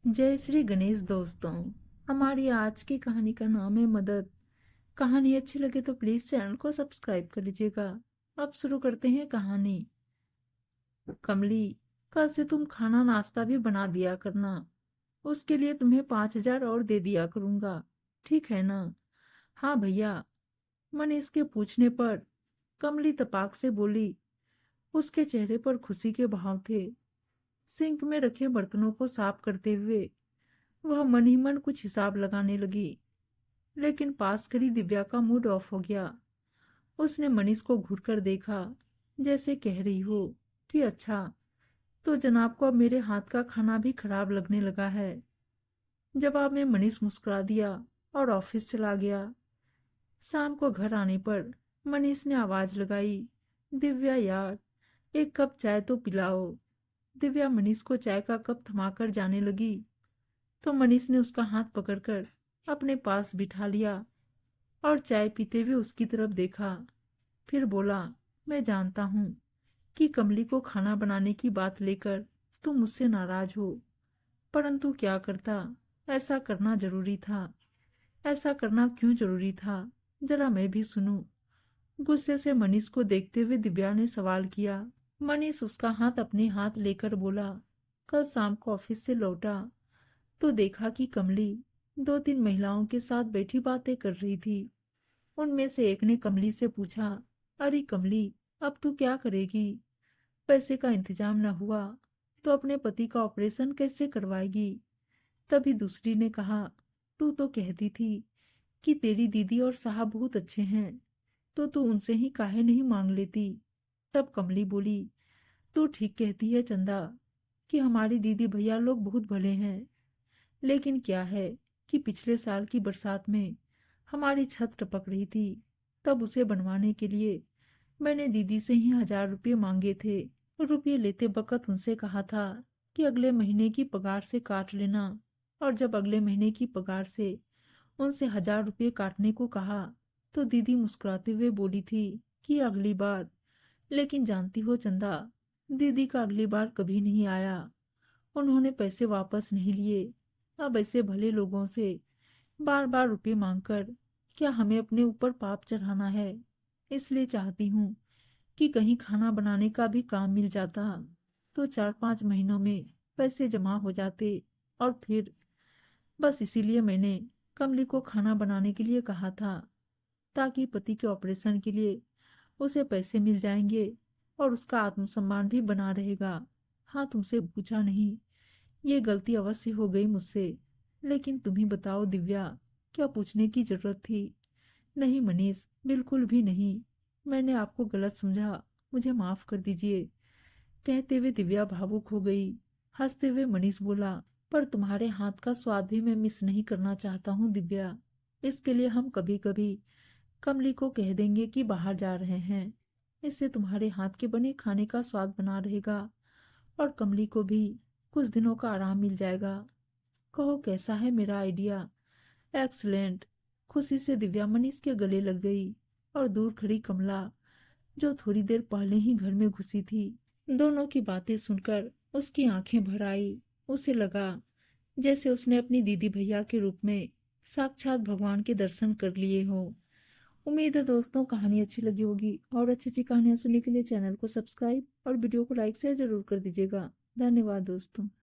जय श्री गणेश दोस्तों। हमारी आज की कहानी का नाम है मदद। कहानी अच्छी लगे तो प्लीज चैनल को सब्सक्राइब कर लीजिएगा। अब शुरू करते हैं कहानी। कमली, कल से तुम खाना नाश्ता भी बना दिया करना। उसके लिए तुम्हें 5,000 और दे दिया करूंगा, ठीक है ना? हाँ भैया, मनीष के पूछने पर कमली तपाक से बोली। उसके चेहरे पर खुशी के भाव थे। सिंक में रखे बर्तनों को साफ करते हुए वह मन ही मन कुछ हिसाब लगाने लगी। लेकिन पास खड़ी दिव्या का मूड ऑफ हो गया। उसने मनीष को घूरकर देखा, जैसे कह रही हो कि अच्छा, तो जनाब को अब मेरे हाथ का खाना भी खराब लगने लगा है। जवाब में मनीष मुस्कुरा दिया और ऑफिस चला गया। शाम को घर आने पर मनीष ने आवाज लगाई, दिव्या यार, एक कप चाय तो पिलाओ। दिव्या मनीष को चाय का कप थमाकर जाने लगी तो मनीष ने उसका हाथ पकड़कर अपने पास बिठा लिया और चाय पीते हुए उसकी तरफ देखा। फिर बोला, मैं जानता हूँ कि कमली को खाना बनाने की बात लेकर तुम मुझसे नाराज हो, परंतु क्या करता, ऐसा करना जरूरी था। ऐसा करना क्यों जरूरी था, जरा मैं भी सुनूं। गुस्से से मनीष को देखते हुए दिव्या ने सवाल किया। मनीष उसका हाथ अपने हाथ लेकर बोला, कल शाम को ऑफिस से लौटा तो देखा कि कमली 2-3 महिलाओं के साथ बैठी बातें कर रही थी। उनमें से एक ने कमली से पूछा, अरे कमली, अब तू क्या करेगी? पैसे का इंतजाम न हुआ तो अपने पति का ऑपरेशन कैसे करवाएगी? तभी दूसरी ने कहा, तू तो कहती थी कि तेरी दीदी और साहब बहुत अच्छे हैं, तो तू उनसे ही काहे नहीं मांग लेती? तब कमली बोली, तू ठीक कहती है चंदा कि हमारी दीदी भैया लोग बहुत भले हैं, लेकिन क्या है कि पिछले साल की बरसात में हमारी छत टपक रही थी। तब उसे बनवाने के लिए मैंने दीदी से ही 1,000 रुपये मांगे थे। रुपये लेते बखत उनसे कहा था कि अगले महीने की पगार से काट लेना, और जब अगले महीने की पगार से उनसे 1,000 रुपये काटने को कहा तो दीदी मुस्कुराते हुए बोली थी कि अगली बार। लेकिन जानती हो चंदा, दीदी का अगली बार कभी नहीं आया। उन्होंने पैसे वापस नहीं लिए। अब ऐसे भले लोगों से बार बार रुपये मांगकर क्या हमें अपने ऊपर पाप चढ़ाना है? इसलिए चाहती हूँ कि कहीं खाना बनाने का भी काम मिल जाता तो 4-5 महीनों में पैसे जमा हो जाते। और फिर बस इसीलिए मैंने कमली को खाना बनाने के लिए कहा था, ताकि पति के ऑपरेशन के लिए उसे पैसे मिल जाएंगे और उसका आत्मसम्मान भी बना रहेगा। हाँ, तुमसे पूछा नहीं, ये गलती अवश्य हो गई मुझसे, लेकिन तुम ही बताओ दिव्या, क्या पूछने की जरूरत थी? नहीं मनीष, बिल्कुल भी नहीं। मैंने आपको गलत समझा, मुझे माफ कर दीजिए। कहते हुए दिव्या भावुक हो गई। हंसते हुए मनीष बोला, पर तुम्हारे हाथ का स्वाद भी मैं मिस नहीं करना चाहता हूँ दिव्या। इसके लिए हम कभी कभी कमली को कह देंगे कि बाहर जा रहे हैं। इससे तुम्हारे हाथ के बने खाने का स्वाद बना रहेगा और कमली को भी कुछ दिनों का आराम मिल जाएगा। कहो, कैसा है मेरा आइडिया? एक्सलेंट। खुशी से दिव्या मनीष के गले लग गई और दूर खड़ी कमला, जो थोड़ी देर पहले ही घर में घुसी थी, दोनों की बातें सुनकर उसकी आंखें भर आई। उसे लगा जैसे उसने अपनी दीदी भैया के रूप में साक्षात भगवान के दर्शन कर लिए हो। उम्मीद है दोस्तों कहानी अच्छी लगी होगी, और अच्छी अच्छी कहानियां सुनने के लिए चैनल को सब्सक्राइब और वीडियो को लाइक शेयर जरूर कर दीजिएगा। धन्यवाद दोस्तों।